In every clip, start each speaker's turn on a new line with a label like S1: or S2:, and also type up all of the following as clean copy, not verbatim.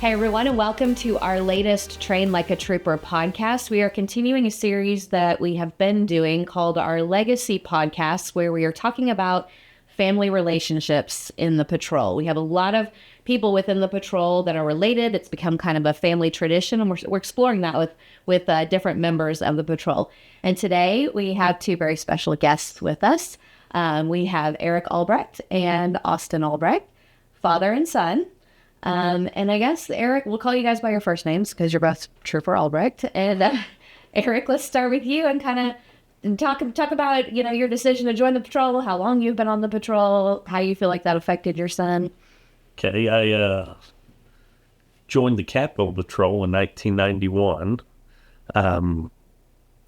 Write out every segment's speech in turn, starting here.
S1: Hey everyone, and welcome to our latest Train Like a Trooper podcast. We are continuing a series that we have been doing called our Legacy Podcast, where we are talking about family relationships in the patrol. We have a lot of people within the patrol that are related. It's become kind of a family tradition, and we're exploring that with different members of the patrol. And today we have two very special guests with us. We have Eric Albrecht and Austin Albrecht, father and son. And I guess, Eric, we'll call you guys by your first names because you're both Trooper Albrecht. And Eric, let's start with you and kind of talk about, your decision to join the patrol, how long you've been on the patrol, how you feel like that affected your son.
S2: Okay, I joined the Capitol Patrol in 1991.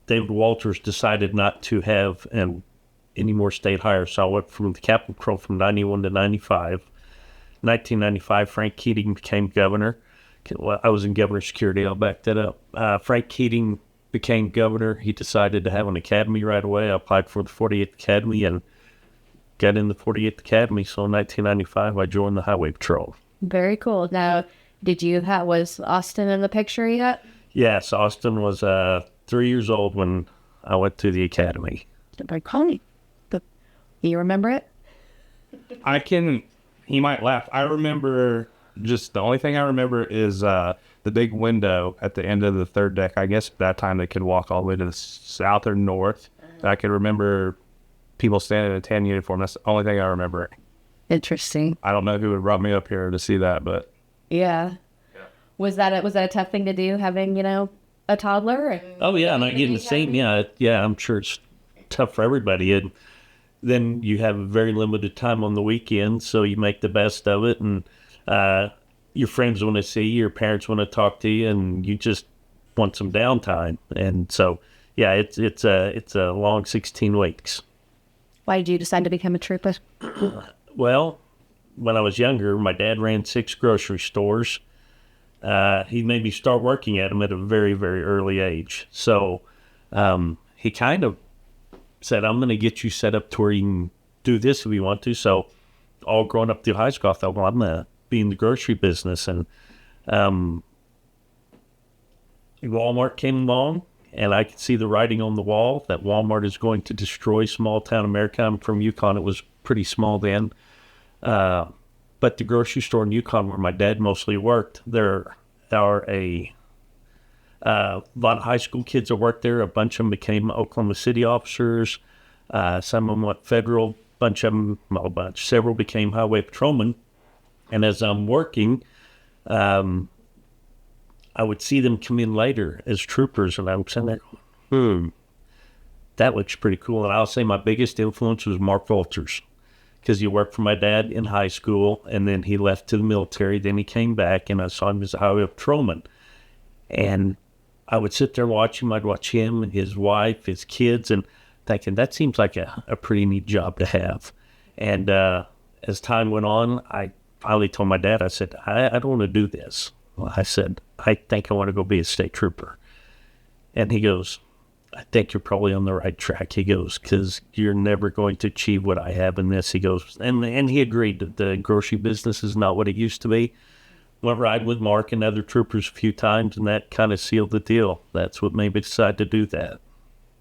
S2: David Walters decided not to have any more state hires, so I went from the Capitol Patrol from 91 to 95. 1995, Frank Keating became governor. Well, I was in governor security. I'll back that up. Frank Keating became governor. He decided to have an academy right away. I applied for the 48th Academy and got in the 48th Academy. So in 1995, I joined the Highway Patrol.
S1: Very cool. Now, was Austin in the picture yet?
S2: Yes, Austin was 3 years old when I went to the academy.
S1: Very cool. You remember it?
S3: He might laugh. I remember, just the only thing I remember is the big window at the end of the third deck. I guess at that time they could walk all the way to the south or north. I can remember people standing in a tan uniform. That's the only thing I remember.
S1: Interesting.
S3: I don't know who would brought me up here to see that, but
S1: yeah. Was that a tough thing to do, having a toddler?
S2: Oh yeah, and I get the same. Yeah. I'm sure it's tough for everybody. And then you have a very limited time on the weekend, so you make the best of it, and your friends want to see you, your parents want to talk to you, and you just want some downtime. And so, yeah, it's a long 16 weeks.
S1: Why did you decide to become a trooper?
S2: Well, when I was younger, my dad ran 6 grocery stores. He made me start working at them at a very, very early age. So he kind of said, I'm going to get you set up to where you can do this if you want to. So all growing up through high school, I thought, well, I'm going to be in the grocery business. And Walmart came along, and I could see the writing on the wall that Walmart is going to destroy small town America. I'm from Yukon. It was pretty small then. But the grocery store in Yukon, where my dad mostly worked, there are a lot of high school kids that worked there. A bunch of them became Oklahoma City officers. Some of them went federal. Several became highway patrolmen. And as I'm working, I would see them come in later as troopers, and I would say, that looks pretty cool. And I'll say my biggest influence was Mark Walters, because he worked for my dad in high school, and then he left to the military. Then he came back, and I saw him as a highway patrolman. And I would sit there and watch him. I'd watch him and his wife, his kids, and thinking, that seems like a pretty neat job to have. And as time went on, I finally told my dad, I said, I don't want to do this. Well, I said, I think I want to go be a state trooper. And he goes, I think you're probably on the right track. He goes, because you're never going to achieve what I have in this. He goes, and he agreed that the grocery business is not what it used to be. Went ride with Mark and other troopers a few times, and that kind of sealed the deal. That's what made me decide to do that.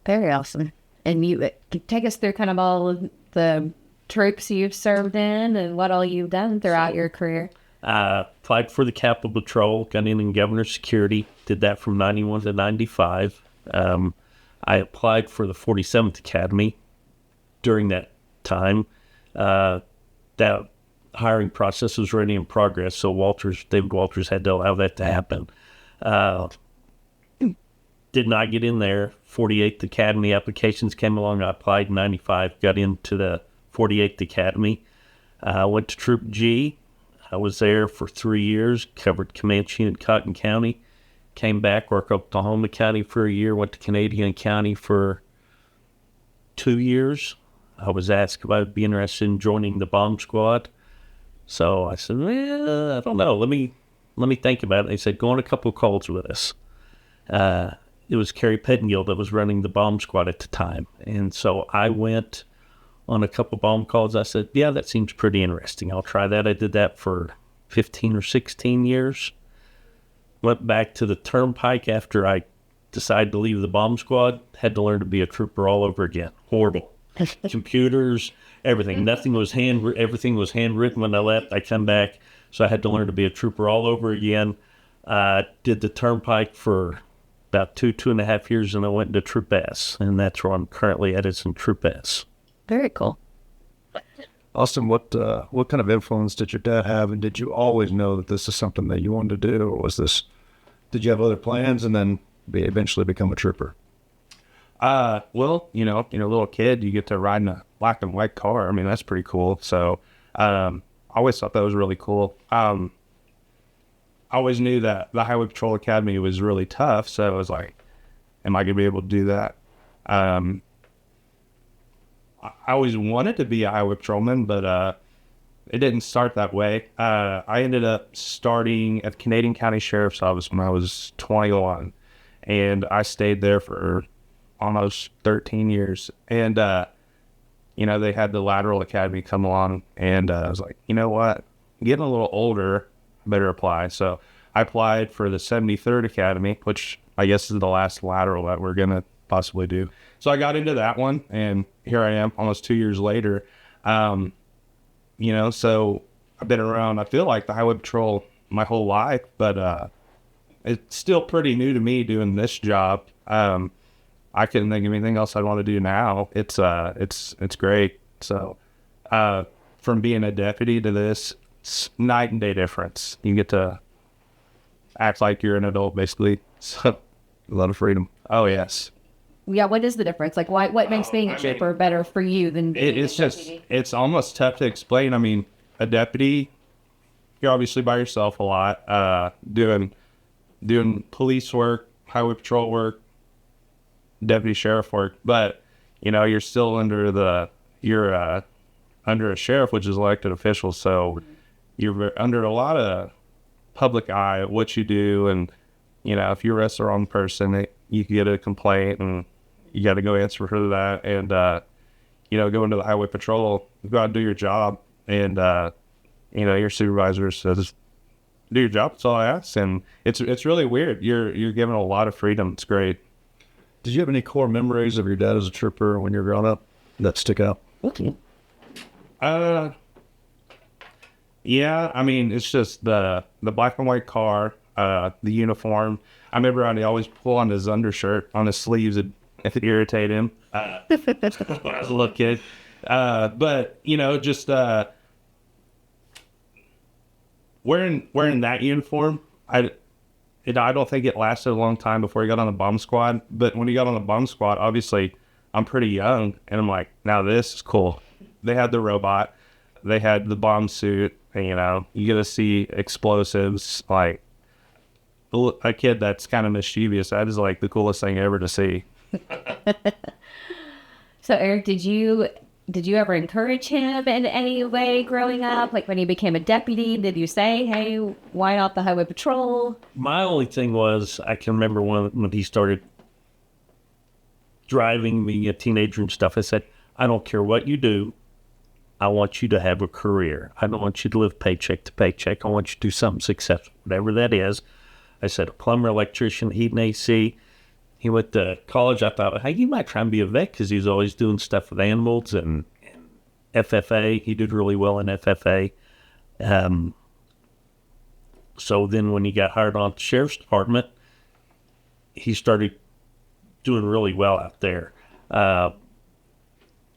S1: Very awesome. And you take us through kind of all of the troops you've served in and what all you've done throughout your career.
S2: Applied for the Capitol Patrol, got in governor security, did that from 91 to 95. I applied for the 47th Academy during that time. That hiring process was already in progress, so David Walters had to allow that to happen. Did not get in there. 48th Academy applications came along. I applied in 95, got into the 48th Academy. Went to Troop G. I was there for 3 years, covered Comanche and Cotton County. Came back, worked up to Oklahoma County for a year, went to Canadian County for 2 years. I was asked if I would be interested in joining the bomb squad. So I said, I don't know. Let me think about it. They said, go on a couple of calls with us. It was Kerry Pettingill that was running the bomb squad at the time. And so I went on a couple of bomb calls. I said, yeah, that seems pretty interesting. I'll try that. I did that for 15 or 16 years. went back to the turnpike after I decided to leave the bomb squad, had to learn to be a trooper all over again. Horrible. Computers, everything. Everything was handwritten when I left. I come back, so I had to learn to be a trooper all over again. Did the turnpike for about 2.5 years, and I went into Troop S, and that's where I'm currently at. It's in Troop S.
S1: Very cool.
S4: Austin, what kind of influence did your dad have, and did you always know that this is something that you wanted to do, or did you have other plans and then eventually become a trooper?
S3: Well, little kid, you get to ride in a black and white car. I mean, that's pretty cool. So, I always thought that was really cool. I always knew that the Highway Patrol Academy was really tough, so I was like, am I going to be able to do that? I always wanted to be a highway patrolman, but it didn't start that way. I ended up starting at the Canadian County Sheriff's Office when I was 21, and I stayed there for almost 13 years. And, they had the Lateral Academy come along, and I was like, you know what? I'm getting a little older, better apply. So I applied for the 73rd Academy, which I guess is the last lateral that we're going to possibly do. So I got into that one, and here I am almost 2 years later. So I've been around, I feel like, the Highway Patrol my whole life, but it's still pretty new to me doing this job. I couldn't think of anything else I'd want to do now. It's great. So from being a deputy to this, it's night and day difference. You get to act like you're an adult, basically. So
S4: A lot of freedom.
S3: oh yes,
S1: Yeah, what is the difference? Like, what makes being a trooper better for you than being
S3: it's
S1: a
S3: just
S1: deputy?
S3: it's almost tough to explain. I mean, a deputy, you're obviously by yourself a lot, doing police work, highway patrol work, deputy sheriff work, but you're still under under a sheriff, which is elected official, so you're under a lot of public eye of what you do, and if you arrest the wrong person, you can get a complaint, and you got to go answer for that, and go into the highway patrol, you got to do your job, and your supervisor says, do your job, that's all I ask. And it's really weird. You're given a lot of freedom. It's great.
S4: Did you have any core memories of your dad as a trooper when you were growing up that stick out?
S3: Yeah, I mean, it's just the black and white car, the uniform. I remember I'd always pull on his undershirt, on his sleeves, if it irritate him when I was a little kid. But just wearing that uniform, I don't think it lasted a long time before he got on the bomb squad. But when he got on the bomb squad, obviously I'm pretty young, and I'm like, now this is cool. They had the robot, they had the bomb suit, and you get to see explosives. Like a kid that's kind of mischievous, that is like the coolest thing ever to see.
S1: So, Eric, did you ever encourage him in any way growing up? Like when he became a deputy, did you say, hey, why not the highway patrol?
S2: My only thing was, I can remember when he started driving me, a teenager and stuff, I said, I don't care what you do. I want you to have a career. I don't want you to live paycheck to paycheck. I want you to do something successful, whatever that is. I said, a plumber, electrician, heat and AC. He went to college. I thought, hey, he might try and be a vet, because he's always doing stuff with animals and FFA. He did really well in FFA. So then when he got hired on the sheriff's department, he started doing really well out there.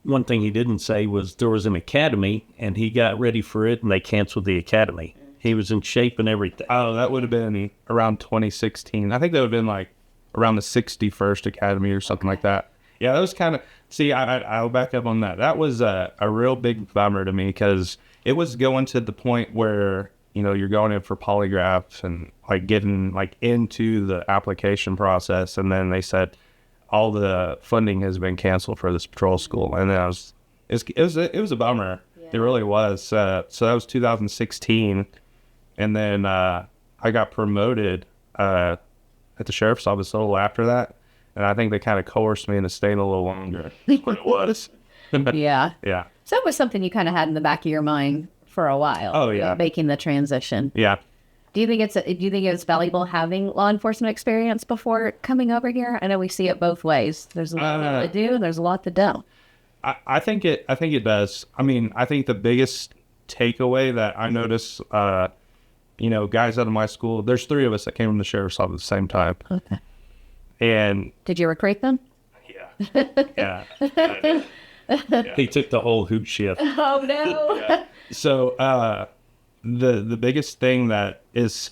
S2: One thing he didn't say was there was an academy, and he got ready for it, and they canceled the academy. He was in shape and everything.
S3: Oh, that would have been around 2016. I think that would have been like around the 61st Academy or something like that. Yeah, that was kind of, see, I'll back up on that. That was a real big bummer to me, because it was going to the point where, you're going in for polygraphs and like getting like into the application process. And then they said all the funding has been canceled for this patrol school. And then it was a bummer. Yeah. It really was. So that was 2016. And then I got promoted at the sheriff's office a little after that, and I think they kind of coerced me into staying a little longer. That's what it was.
S1: Yeah.
S3: Yeah.
S1: So it was something you kind of had in the back of your mind for a while.
S3: Oh, yeah.
S1: Making the transition.
S3: Yeah.
S1: Do you think it's valuable having law enforcement experience before coming over here? I know we see it both ways. There's a lot to do and there's a lot to don't.
S3: I think it does. I mean, I think the biggest takeaway that I notice, guys out of my school, there's 3 of us that came from the sheriff's office at the same time.
S1: Okay.
S3: And
S1: did you recruit them?
S3: yeah.
S2: He took the whole hoot shift.
S1: Oh no.
S3: Yeah. So the biggest thing that is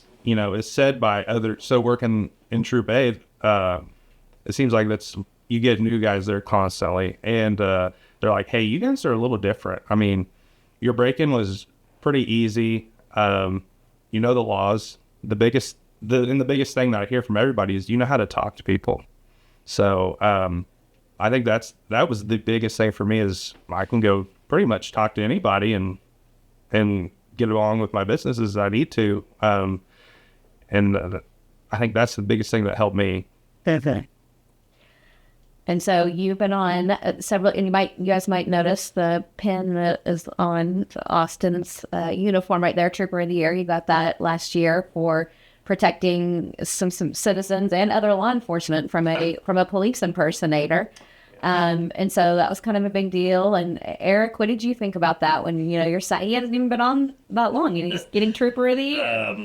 S3: said by others. So working in Troop A, it seems like you get new guys there constantly, and they're like, "Hey, you guys are a little different. I mean, your break-in was pretty easy. You know the laws. The biggest thing that I hear from everybody is you know how to talk to people. So I think that was the biggest thing for me is I can go pretty much talk to anybody and get along with my business as I need to. And I think that's the biggest thing that helped me.
S1: Okay. And so you've been on several, and you guys might notice the pin that is on Austin's uniform right there, Trooper of the Year. You got that last year for protecting some citizens and other law enforcement from a police impersonator. And so that was kind of a big deal. And Eric, what did you think about that when, you're saying he hasn't even been on that long and he's getting Trooper of the Year?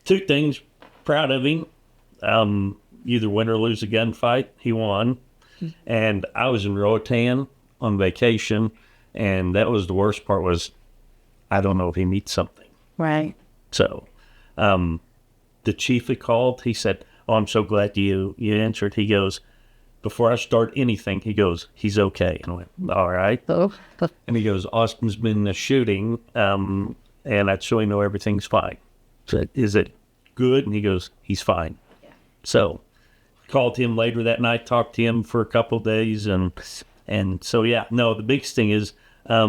S2: 2 things. Proud of him. Either win or lose a gunfight, he won. And I was in Roatan on vacation, and that was the worst part was I don't know if he needs something.
S1: Right.
S2: So the chief had called. He said, "Oh, I'm so glad you answered." He goes, "Before I start anything," he goes, "he's okay." And I went, "All right."
S1: Oh.
S2: And he goes, "Austin's been in a shooting, and that's so we know everything's fine." So is it good? And he goes, "He's fine." Yeah. So called him later that night, talked to him for a couple of days, and so yeah. No, the biggest thing is as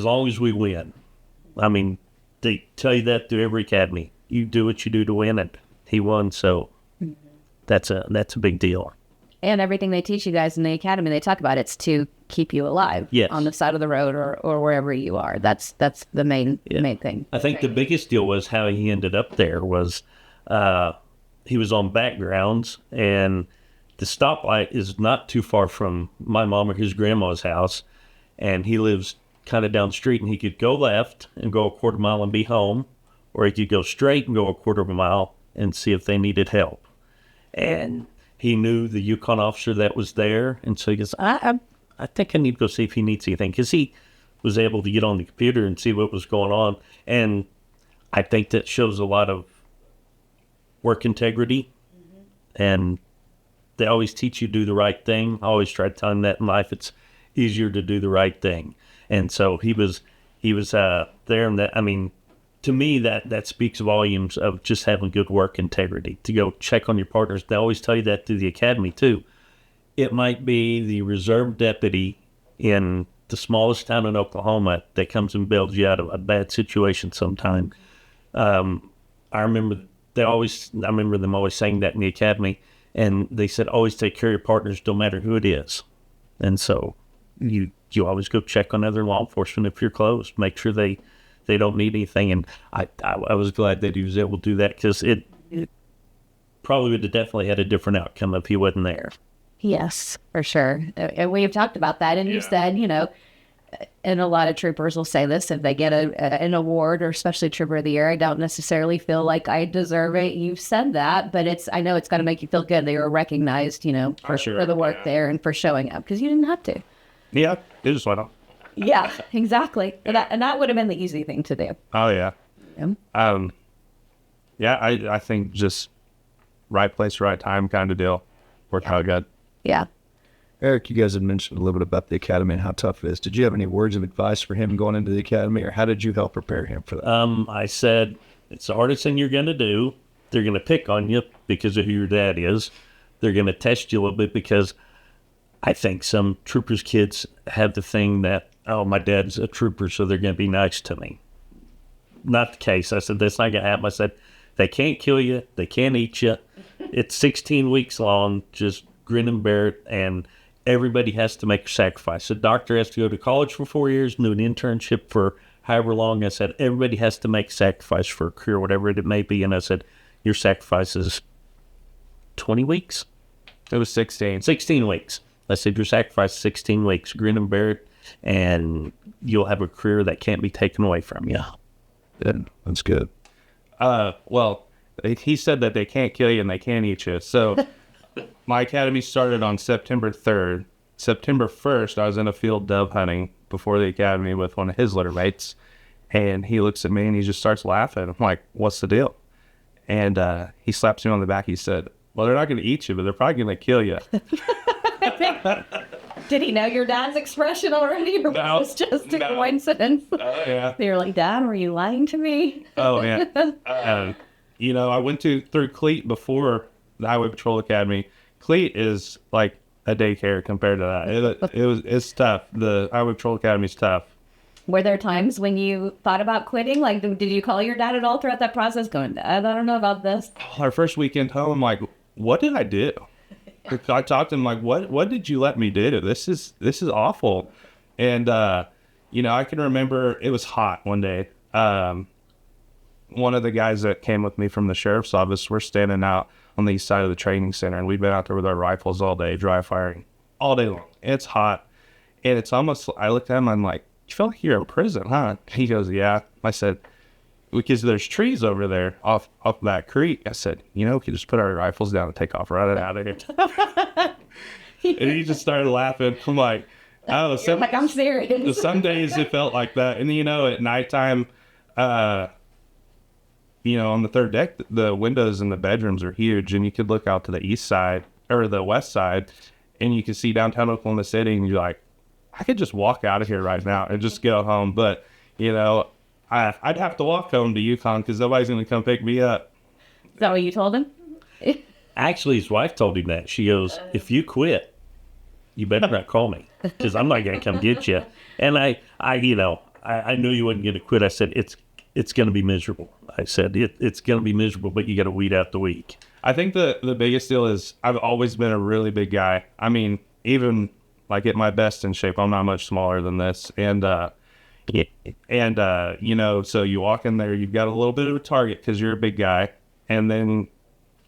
S2: long as we win. I mean, they tell you that through every academy. You do what you do to win, and he won, so that's a big deal.
S1: And everything they teach you guys in the academy, they talk about it's to keep you alive.
S2: Yes.
S1: On the side of the road or wherever you are. That's the main thing.
S2: I think the biggest deal was how he ended up there was he was on backgrounds, and the stoplight is not too far from my mom or his grandma's house, and he lives kind of down the street, and he could go left and go a quarter mile and be home, or he could go straight and go a quarter of a mile and see if they needed help. And he knew the Yukon officer that was there, and so he goes, I think I need to go see if he needs anything, because he was able to get on the computer and see what was going on. And I think that shows a lot of work integrity. And they always teach you to do the right thing. I always try to tell him that in life it's easier to do the right thing. And so he was there, and that, I mean, to me, that speaks volumes of just having good work integrity, to go check on your partners. They always tell you that through the academy, too. It might be the reserve deputy in the smallest town in Oklahoma that comes and bails you out of a bad situation sometime. I remember them always saying that in the academy, and they said, always take care of your partners, no matter who it is. And so you always go check on other law enforcement if you're close, make sure they don't need anything. And I was glad that he was able to do that, because it probably would have definitely had a different outcome if he wasn't there.
S1: Yes, for sure. And we've talked about that. And you said, and a lot of troopers will say this, if they get an award, or especially Trooper of the Year, I don't necessarily feel like I deserve it. You've said that, but I know it's got to make you feel good. They were recognized, for the work there and for showing up, because you didn't have to.
S3: Yeah, it just went on.
S1: Yeah, exactly. And that would have been the easy thing to do.
S3: Oh, yeah.
S1: Yeah.
S3: I think just right place, right time kind of deal. Worked out good.
S1: Yeah.
S4: Eric, you guys had mentioned a little bit about the academy and how tough it is. Did you have any words of advice for him going into the academy, or how did you help prepare him for that?
S2: I said, it's the hardest thing you're going to do. They're going to pick on you because of who your dad is. They're going to test you a little bit, because I think some troopers' kids have the thing that, oh, my dad's a trooper, so they're going to be nice to me. Not the case. I said, that's not going to happen. I said, they can't kill you. They can't eat you. It's 16 weeks long. Just grin and bear it. And everybody has to make a sacrifice. A doctor has to go to college for 4 years and do an internship for however long. I said, everybody has to make sacrifice for a career, whatever it may be. And I said, your sacrifice is 20 weeks?
S3: It was 16.
S2: 16 weeks. I said, your sacrifice is 16 weeks. Grin and bear it, and you'll have a career that can't be taken away from you.
S4: Yeah, that's good.
S3: Well, he said that they can't kill you and they can't eat you. So my academy started on September 3rd. September 1st, I was in a field dove hunting before the academy with one of his litter mates. And he looks at me and he just starts laughing. I'm like, what's the deal? And he slaps me on the back. He said, well, they're not going to eat you, but they're probably going to kill you.
S1: Did he know your dad's expression already, or was it just a coincidence?
S3: Oh, yeah.
S1: They were like, Dad, were you lying to me?
S3: Oh, yeah. You know, I went through Cleat before the Highway Patrol Academy. Cleat is like a daycare compared to that. It's tough. The Highway Patrol Academy is tough.
S1: Were there times when you thought about quitting? Like, did you call your dad at all throughout that process going, Dad, I don't know about this?
S3: Our first weekend home, I'm like, what did I do? I talked to him like, what did you let me do? This is awful. And, you know, I can remember it was hot one day. One of the guys that came with me from the sheriff's office, we're standing out on the east side of the training center, and we've been out there with our rifles all day, dry firing all day long. It's hot. And it's almost, I looked at him, I'm like, you feel like you're in prison, huh? He goes, yeah. I said, because there's trees over there off that creek. I said, you know, we could just put our rifles down and take off running out of here. And he just started laughing. I'm like, oh,
S1: like, I'm serious.
S3: Some days it felt like that. And, you know, at nighttime, you know, on the third deck, the windows in the bedrooms are huge, and you could look out to the east side or the west side, and you could see downtown Oklahoma City, and you're like, I could just walk out of here right now and just go home. But, you know, I'd have to walk home to Yukon because nobody's going to come pick me up.
S1: Is that what you told him?
S2: Actually, his wife told him that. She goes, if you quit, you better not call me because I'm not going to come get you. And I knew you wasn't going to quit. I said, it's going to be miserable. I said, it's going to be miserable, but you got to weed out the weak.
S3: I think the biggest deal is I've always been a really big guy. I mean, even like at my best in shape, I'm not much smaller than this. And, you know, so you walk in there, you've got a little bit of a target because you're a big guy. And then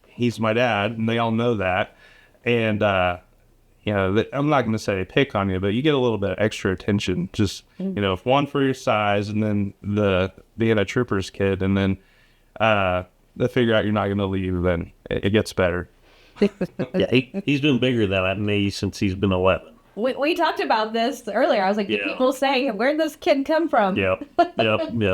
S3: he's my dad, and they all know that. And, you know, I'm not going to say they pick on you, but you get a little bit of extra attention. Just, you know, if one for your size, and then being a trooper's kid, and then they figure out you're not going to leave, then it gets better.
S2: Yeah, he's been bigger than me since he's been 11.
S1: We talked about this earlier. I was like, people saying, where'd this kid come from?
S2: Yeah,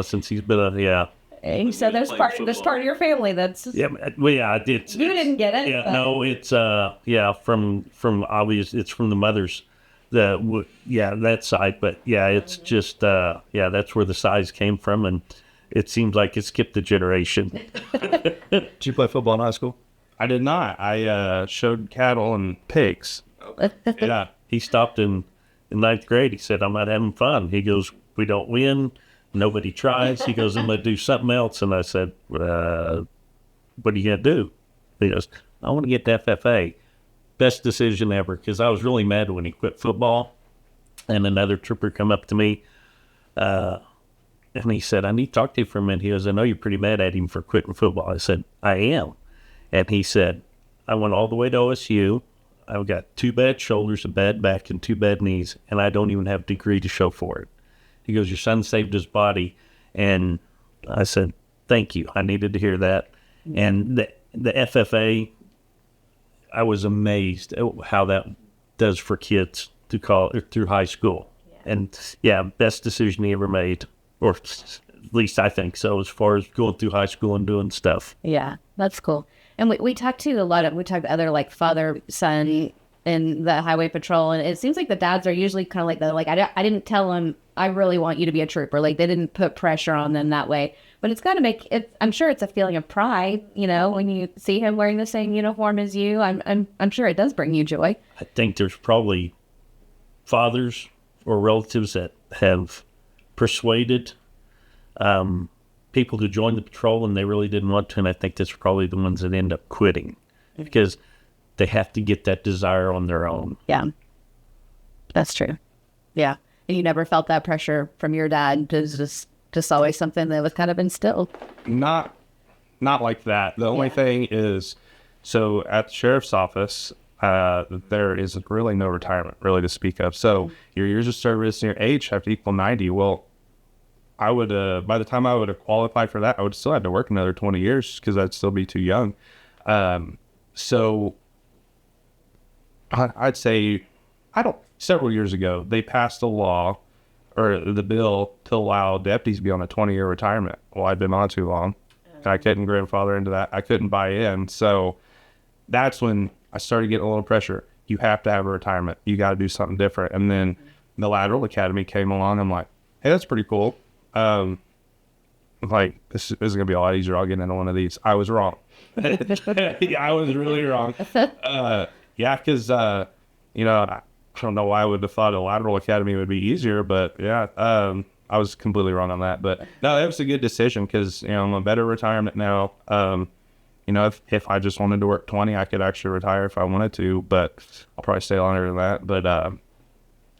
S2: since he's been
S1: And so there's part of your family that's...
S2: Yeah, well, yeah, I did.
S1: You didn't get it.
S2: Yeah,
S1: but...
S2: no, it's, from obvious, it's from the mother's, that side. But, yeah, it's just, that's where the size came from, and it seems like it skipped a generation.
S4: Did you play football in high school?
S3: I did not. I showed cattle and pigs. Yeah.
S2: He stopped in ninth grade. He said, I'm not having fun. He goes, we don't win. Nobody tries. He goes, I'm going to do something else. And I said, what are you going to do? He goes, I want to get to FFA. Best decision ever, because I was really mad when he quit football. And another trooper come up to me, and he said, I need to talk to you for a minute. He goes, I know you're pretty mad at him for quitting football. I said, I am. And he said, I went all the way to OSU. I've got 2 bad shoulders, a bad back, and 2 bad knees, and I don't even have a degree to show for it. He goes, your son saved his body. And I said, thank you. I needed to hear that. And the FFA, I was amazed at how that does for kids through high school. Yeah. And, best decision he ever made, or at least I think so, as far as going through high school and doing stuff.
S1: Yeah, that's cool. And we talked to other like father, son in the highway patrol. And it seems like the dads are usually kind of like I didn't tell him, I really want you to be a trooper. Like they didn't put pressure on them that way, but it's got to make it, I'm sure it's a feeling of pride, you know, when you see him wearing the same uniform as you. I'm sure it does bring you joy.
S2: I think there's probably fathers or relatives that have persuaded, people to join the patrol and they really didn't want to, and I think that's probably the ones that end up quitting because they have to get that desire on their own.
S1: Yeah, that's true. Yeah, and you never felt that pressure from your dad to just just always something that was kind of instilled.
S3: Not like that. The only thing is, so at the sheriff's office, there is really no retirement really to speak of. So your years of service and your age have to equal 90. Well, I would, by the time I would have qualified for that, I would still have to work another 20 years because I'd still be too young. So I'd say, several years ago, they passed a law or the bill to allow deputies to be on a 20-year retirement. Well, I'd been on too long. And I couldn't grandfather into that. I couldn't buy in. So that's when I started getting a little pressure. You have to have a retirement. You got to do something different. And then the Lateral Academy came along. I'm like, hey, that's pretty cool. Like, this is going to be a lot easier. I'll get into one of these. I was wrong. I was really wrong. Yeah, because, you know, I don't know why I would have thought a Lateral Academy would be easier, but yeah, I was completely wrong on that. But no, that was a good decision because, you know, I'm a better retirement now. You know, if I just wanted to work 20, I could actually retire if I wanted to, but I'll probably stay longer than that. But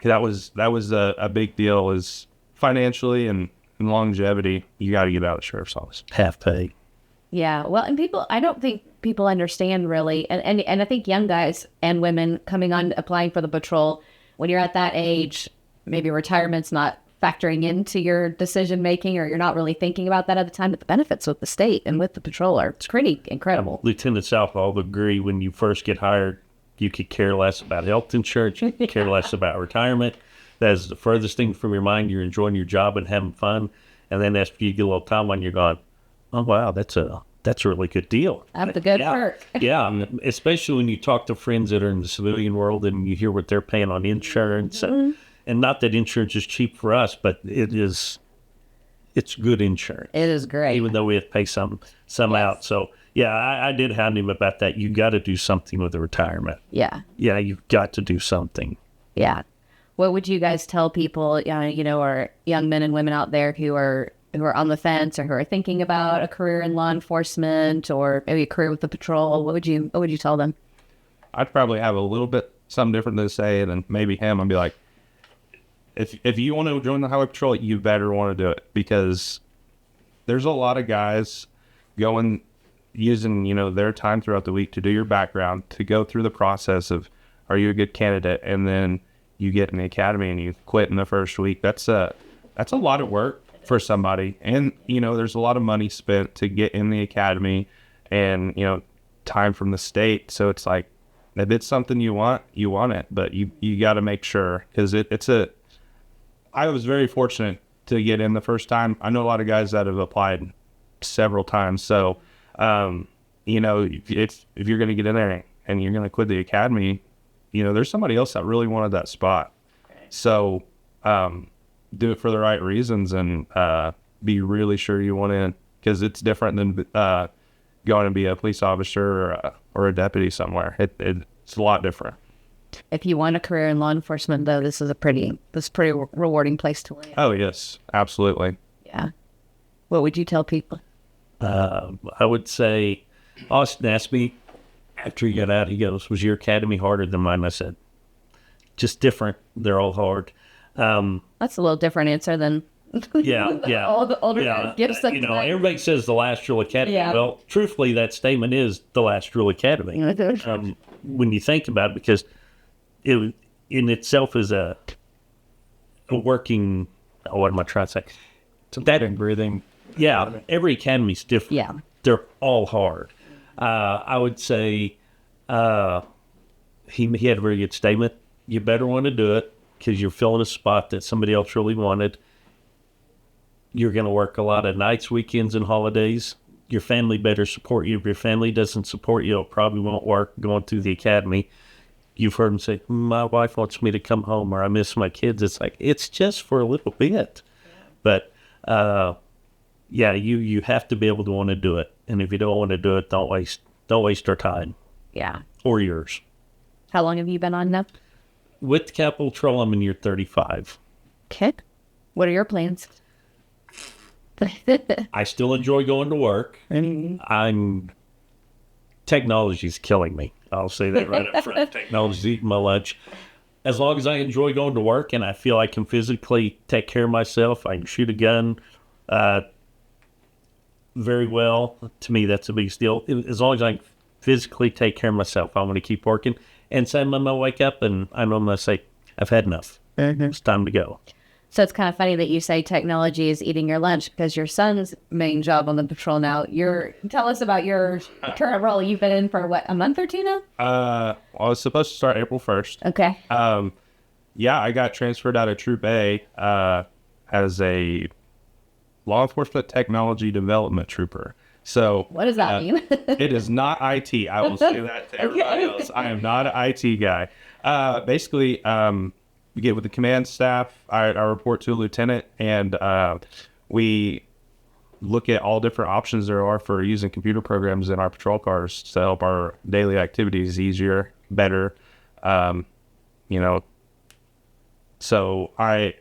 S3: that was a big deal, is financially and longevity. You got to get out of the sheriff's office.
S2: Half pay.
S1: Yeah. Well, and I don't think people understand really. And I think young guys and women coming on, applying for the patrol, when you're at that age, maybe retirement's not factoring into your decision making, or you're not really thinking about that at the time, but the benefits with the state and with the patrol are pretty incredible.
S2: Lieutenant Southall would agree, when you first get hired, you could care less about health insurance, you could care less about retirement. That is the furthest thing from your mind. You're enjoying your job and having fun. And then after you get a little time when you're going, oh, wow, that's a really good deal.
S1: That's a good perk.
S2: Yeah, especially when you talk to friends that are in the civilian world and you hear what they're paying on insurance. And not that insurance is cheap for us, but it's good insurance.
S1: It is great.
S2: Even though we have to pay some out. So, yeah, I did hound him about that. You got to do something with the retirement.
S1: Yeah.
S2: Yeah, you've got to do something.
S1: Yeah. What would you guys tell people, you know, or young men and women out there who are on the fence, or who are thinking about a career in law enforcement, or maybe a career with the patrol? What would you tell them?
S3: I'd probably have a little bit something different to say than maybe him. I'd be like, if you want to join the highway patrol, you better want to do it, because there's a lot of guys using, you know, their time throughout the week to do your background, to go through the process of, are you a good candidate? And then you get in the academy and you quit in the first week. That's a lot of work for somebody. And, you know, there's a lot of money spent to get in the academy, and, you know, time from the state. So it's like, if it's something you want it, but you got to make sure, because I was very fortunate to get in the first time. I know a lot of guys that have applied several times. So, you know, if you're going to get in there and you're going to quit the academy, you know, there's somebody else that really wanted that spot. So, do it for the right reasons, and be really sure you want in, because it's different than going to be a police officer or a deputy somewhere. It's a lot different.
S1: If you want a career in law enforcement, though, this is a pretty rewarding place to live.
S3: Oh, yes, absolutely.
S1: Yeah. What would you tell people?
S2: I would say, Austin asked me after he got out, he goes, was your academy harder than mine? I said, just different. They're all hard.
S1: That's a little different answer than
S2: yeah.
S1: all the older guys give us.
S2: You know, everybody says the last drill academy.
S1: Yeah.
S2: Well, truthfully, that statement is the last drill academy. When you think about it, because it in itself is a working, what am I trying to say?
S4: That breathing.
S2: Yeah, every academy's different.
S1: Yeah.
S2: They're all hard. I would say he had a very good statement. You better want to do it, because you're filling a spot that somebody else really wanted. You're going to work a lot of nights, weekends, and holidays. Your family better support you. If your family doesn't support you, it probably won't work going through the academy. You've heard them say, my wife wants me to come home, or I miss my kids. It's like, it's just for a little bit. But, yeah, you have to be able to want to do it. And if you don't want to do it, don't waste our time.
S1: Yeah.
S2: Or yours.
S1: How long have you been on now?
S2: With Capitol Patrol, I'm in year 35.
S1: Okay. What are your plans?
S2: I still enjoy going to work. Technology's killing me. I'll say that right up front. Technology's eating my lunch. As long as I enjoy going to work and I feel I can physically take care of myself, I can shoot a gun, very well. To me, that's a big deal. As long as I physically take care of myself, I'm going to keep working. And some I'm going to wake up and I'm going to say, I've had enough. It's time to go.
S1: So it's kind of funny that you say technology is eating your lunch because your son's main job on the patrol now. Tell us about your current role. You've been in for what, a month or two now?
S3: I was supposed to start April 1st.
S1: Okay.
S3: Yeah, I got transferred out of Troop A as a law enforcement technology development trooper. So
S1: What does that mean?
S3: it is not IT. I will say that to everybody else. I am not an IT guy. Basically, we get with the command staff. I report to a lieutenant, and we look at all different options there are for using computer programs in our patrol cars to help our daily activities easier, better. So I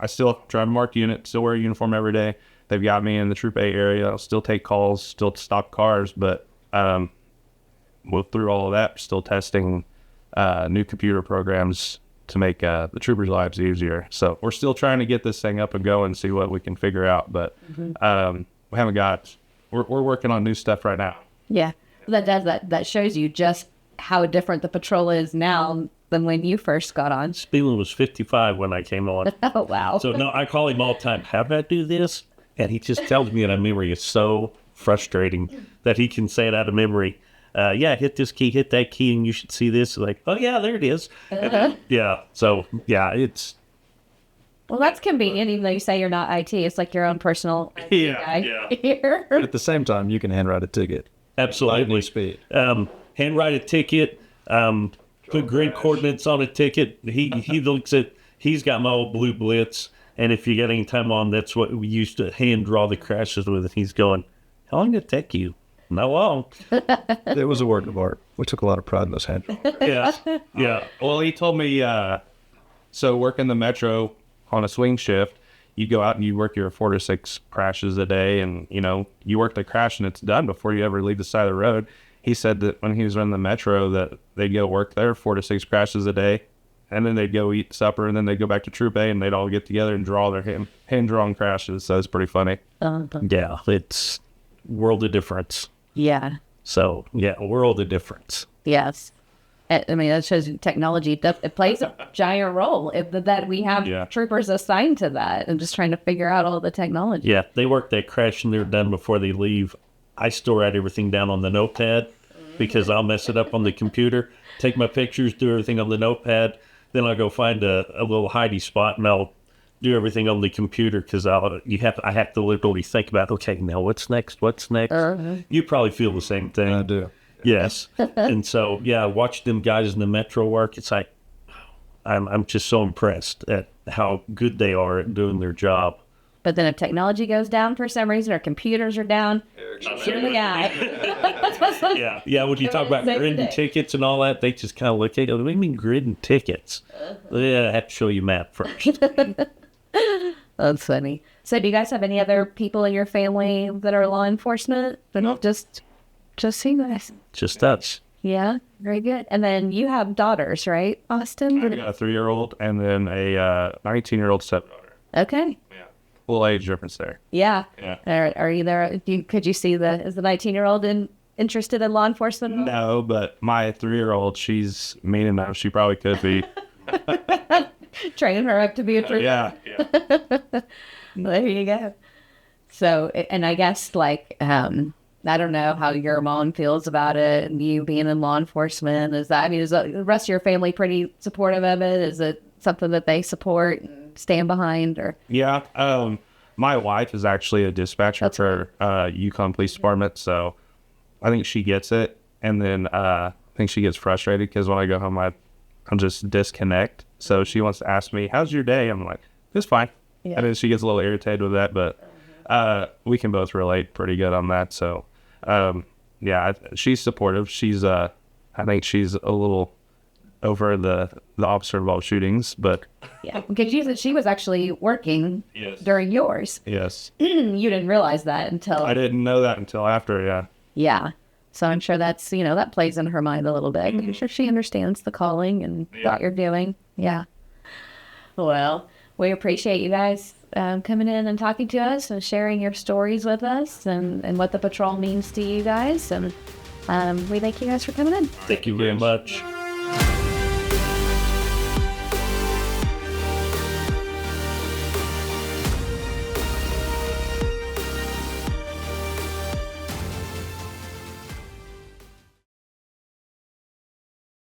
S3: still drive a marked unit, still wear a uniform every day. They've got me in the Troop A area. I'll still take calls, still stop cars, but through all of that, still testing new computer programs to make the troopers' lives easier. So we're still trying to get this thing up and going and see what we can figure out. But we haven't got. We're working on new stuff right now.
S1: Yeah, that shows you just how different the patrol is now than when you first got on.
S2: Spielman was 55 when I came on.
S1: Oh wow!
S2: So no, I call him all the time. How did I do this? And he just tells me it out of memory. It's so frustrating that he can say it out of memory. Hit this key, hit that key, and you should see this. Like, oh yeah, there it is. Yeah. So yeah, it's.
S1: Well, that's convenient, even though you say you're not IT. It's like your own personal IT guy here.
S4: But at the same time, you can handwrite a ticket.
S2: Absolutely.
S4: Lightning speed.
S2: Handwrite a ticket. Put grid coordinates on a ticket. He looks at. He's got my old blue Blitz, and if you get any time on, that's what we used to hand draw the crashes with. And he's going, "How long did it take you?" Not long.
S4: It was a work of art. We took a lot of pride in those hand drawings.
S2: Yeah.
S3: Well, he told me. So working the metro on a swing shift, you go out and you work your 4 to 6 crashes a day, and you work the crash and it's done before you ever leave the side of the road. He said that when he was running the metro, that they'd go work there 4 to 6 crashes a day, and then they'd go eat supper, and then they'd go back to Troop A, and they'd all get together and draw their hand-drawn crashes. So it's pretty funny.
S2: Yeah, it's world of difference.
S1: Yeah.
S2: So, yeah, world of difference.
S1: Yes. I mean, that shows you technology. It plays a giant role that we have troopers assigned to that and just trying to figure out all the technology.
S2: Yeah, they work that crash and they're done before they leave. I still write everything down on the notepad because I'll mess it up on the computer, take my pictures, do everything on the notepad. Then I'll go find a little hidey spot and I'll do everything on the computer because I have to literally think about, okay, now what's next? You probably feel the same thing.
S4: I do.
S2: Yes. And so, yeah, watch them guys in the metro work. It's like, I'm just so impressed at how good they are at doing their job.
S1: But then if technology goes down for some reason or computers are down, you're the guy.
S2: Yeah. When you talk about grid and tickets and all that, they just kind of look at you. What do you mean grid and tickets? Yeah, I have to show you a map first.
S1: That's funny. So do you guys have any other people in your family that are law enforcement? No. Just you guys.
S2: Just us.
S1: Yeah, very good. And then you have daughters, right, Austin?
S3: I got a 3-year-old and then a 19-year-old stepdaughter.
S1: Okay.
S3: Yeah. Full age difference there.
S1: Yeah.
S3: Yeah.
S1: Are you there? Could you see is the 19-year-old interested in law enforcement?
S3: No, but my 3-year-old, she's mean enough. She probably could be.
S1: Training her up to be a trooper.
S3: Yeah.
S1: There you go. So, and I guess I don't know how your mom feels about it and you being in law enforcement. Is the rest of your family pretty supportive of it? Is it something that they support and stand behind? Or
S3: Yeah. My wife is actually a dispatcher for Yukon Police Department, so I think she gets it. And then I think she gets frustrated because when I go home, I'm just disconnect. So she wants to ask me, how's your day? I'm like, it's fine. Yeah. And then she gets a little irritated with that, but we can both relate pretty good on that. So, she's supportive. She's, I think she's a little over the officer involved shootings, but
S1: yeah, because she was actually working during yours.
S3: Yes.
S1: You didn't realize that until
S3: I didn't know that until after. Yeah.
S1: Yeah. So I'm sure that's, that plays in her mind a little bit. I'm sure she understands the calling and what you're doing. Yeah. Well, we appreciate you guys coming in and talking to us and sharing your stories with us and what the patrol means to you guys. And we thank you guys for coming in.
S2: Thank you very much.